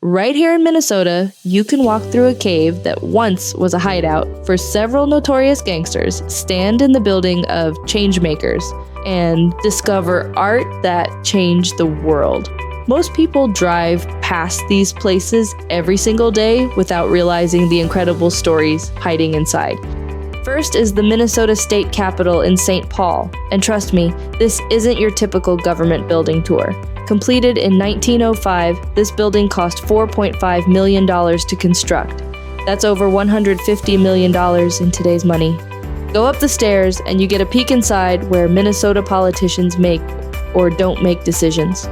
Right here in Minnesota, you can walk through a cave that once was a hideout for several notorious gangsters, stand in the building of Changemakers, and discover art that changed the world. Most people drive past these places every single day without realizing the incredible stories hiding inside. First is the Minnesota State Capitol in St. Paul, and trust me, this isn't your typical government building tour. Completed in 1905, this building cost $4.5 million to construct. That's over $150 million in today's money. Go up the stairs and you get a peek inside where Minnesota politicians make or don't make decisions.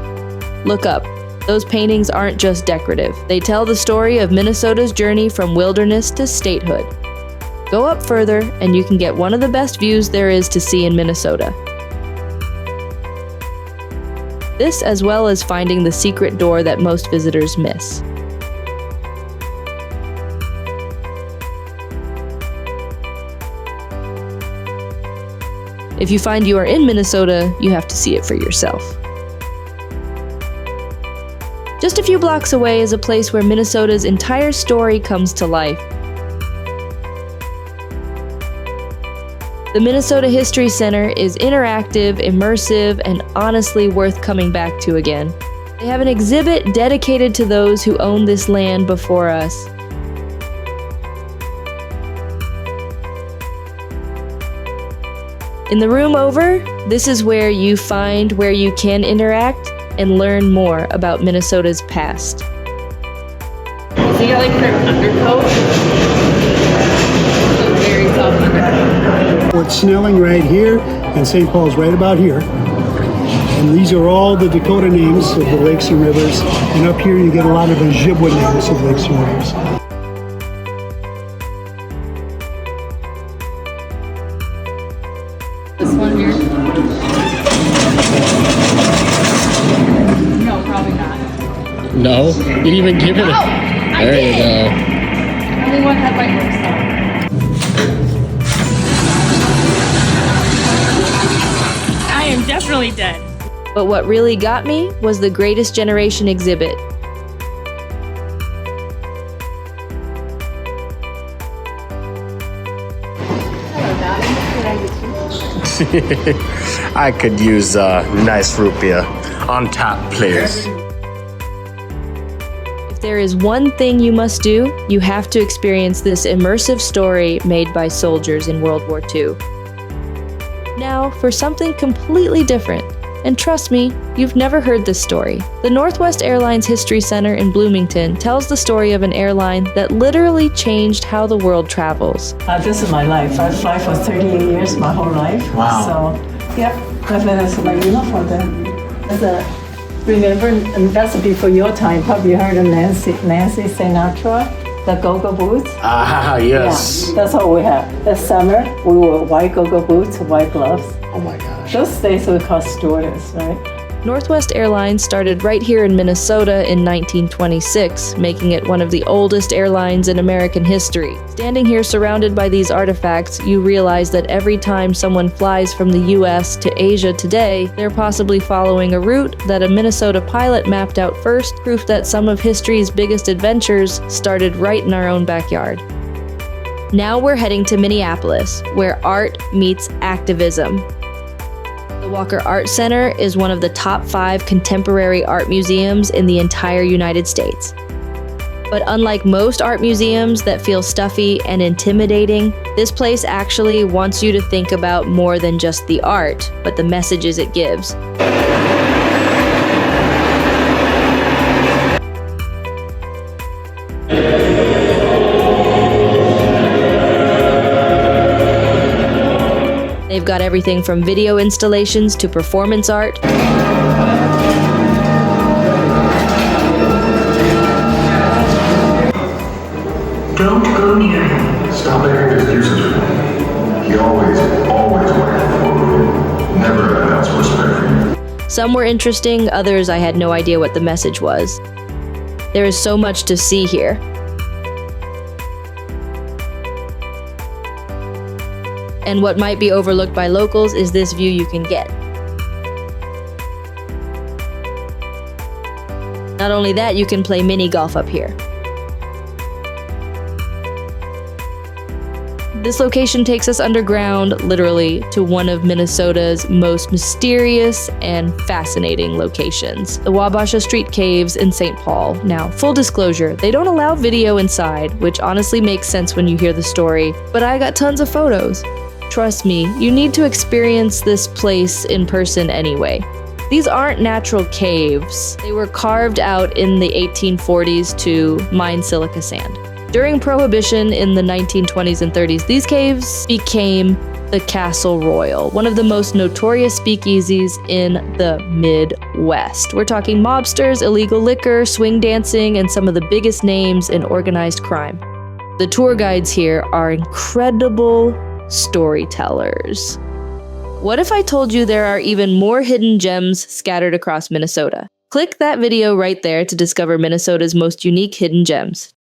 Look up. Those paintings aren't just decorative. They tell the story of Minnesota's journey from wilderness to statehood. Go up further and you can get one of the best views there is to see in Minnesota. This, as well as finding the secret door that most visitors miss. If you find you are in Minnesota, you have to see it for yourself. Just a few blocks away is a place where Minnesota's entire story comes to life. The Minnesota History Center is interactive, immersive, and honestly worth coming back to again. They have an exhibit dedicated to those who owned this land before us. In the room over, this is where you find where you can interact and learn more about Minnesota's past. So you got like their undercoat? Very soft undercoat. It's Snelling right here, and St. Paul's right about here. And these are all the Dakota names of the lakes and rivers. And up here you get a lot of the Ojibwa names of lakes and rivers. This one here? No, probably not. No? You didn't even give it a... There you go. Only one headlight works though. I am definitely dead. But what really got me was the Greatest Generation exhibit. I could use a nice root beer. On tap, please. If there is one thing you must do, you have to experience this immersive story made by soldiers in World War II. Now, for something completely different. And trust me, you've never heard this story. The Northwest Airlines History Center in Bloomington tells the story of an airline that literally changed how the world travels. This is my life. I fly for 38 years, my whole life. Wow. So, yeah, that's my uniform then. Remember, and that's before your time, probably heard of Nancy Sinatra, the go-go boots. Ah, yes. Yeah, that's all we have. This summer, we wore white go-go boots, white gloves. Oh my gosh. Those days we call stewardess, right? Northwest Airlines started right here in Minnesota in 1926, making it one of the oldest airlines in American history. Standing here surrounded by these artifacts, you realize that every time someone flies from the US to Asia today, they're possibly following a route that a Minnesota pilot mapped out first, proof that some of history's biggest adventures started right in our own backyard. Now we're heading to Minneapolis, where art meets activism. The Walker Art Center is one of the top 5 contemporary art museums in the entire United States. But unlike most art museums that feel stuffy and intimidating, this place actually wants you to think about more than just the art, but the messages it gives. They've got everything from video installations to performance art. Don't go near him. Stop making excuses for him. He always waited for you. Never an ounce of respect for you. Some were interesting, others I had no idea what the message was. There is so much to see here. And what might be overlooked by locals is this view you can get. Not only that, you can play mini golf up here. This location takes us underground, literally, to one of Minnesota's most mysterious and fascinating locations, the Wabasha Street Caves in St. Paul. Now, full disclosure, they don't allow video inside, which honestly makes sense when you hear the story, but I got tons of photos. Trust me, you need to experience this place in person anyway. These aren't natural caves. They were carved out in the 1840s to mine silica sand. During Prohibition in the 1920s and 30s, these caves became the Castle Royal, one of the most notorious speakeasies in the Midwest. We're talking mobsters, illegal liquor, swing dancing, and some of the biggest names in organized crime. The tour guides here are incredible storytellers. What if I told you there are even more hidden gems scattered across Minnesota? Click that video right there to discover Minnesota's most unique hidden gems.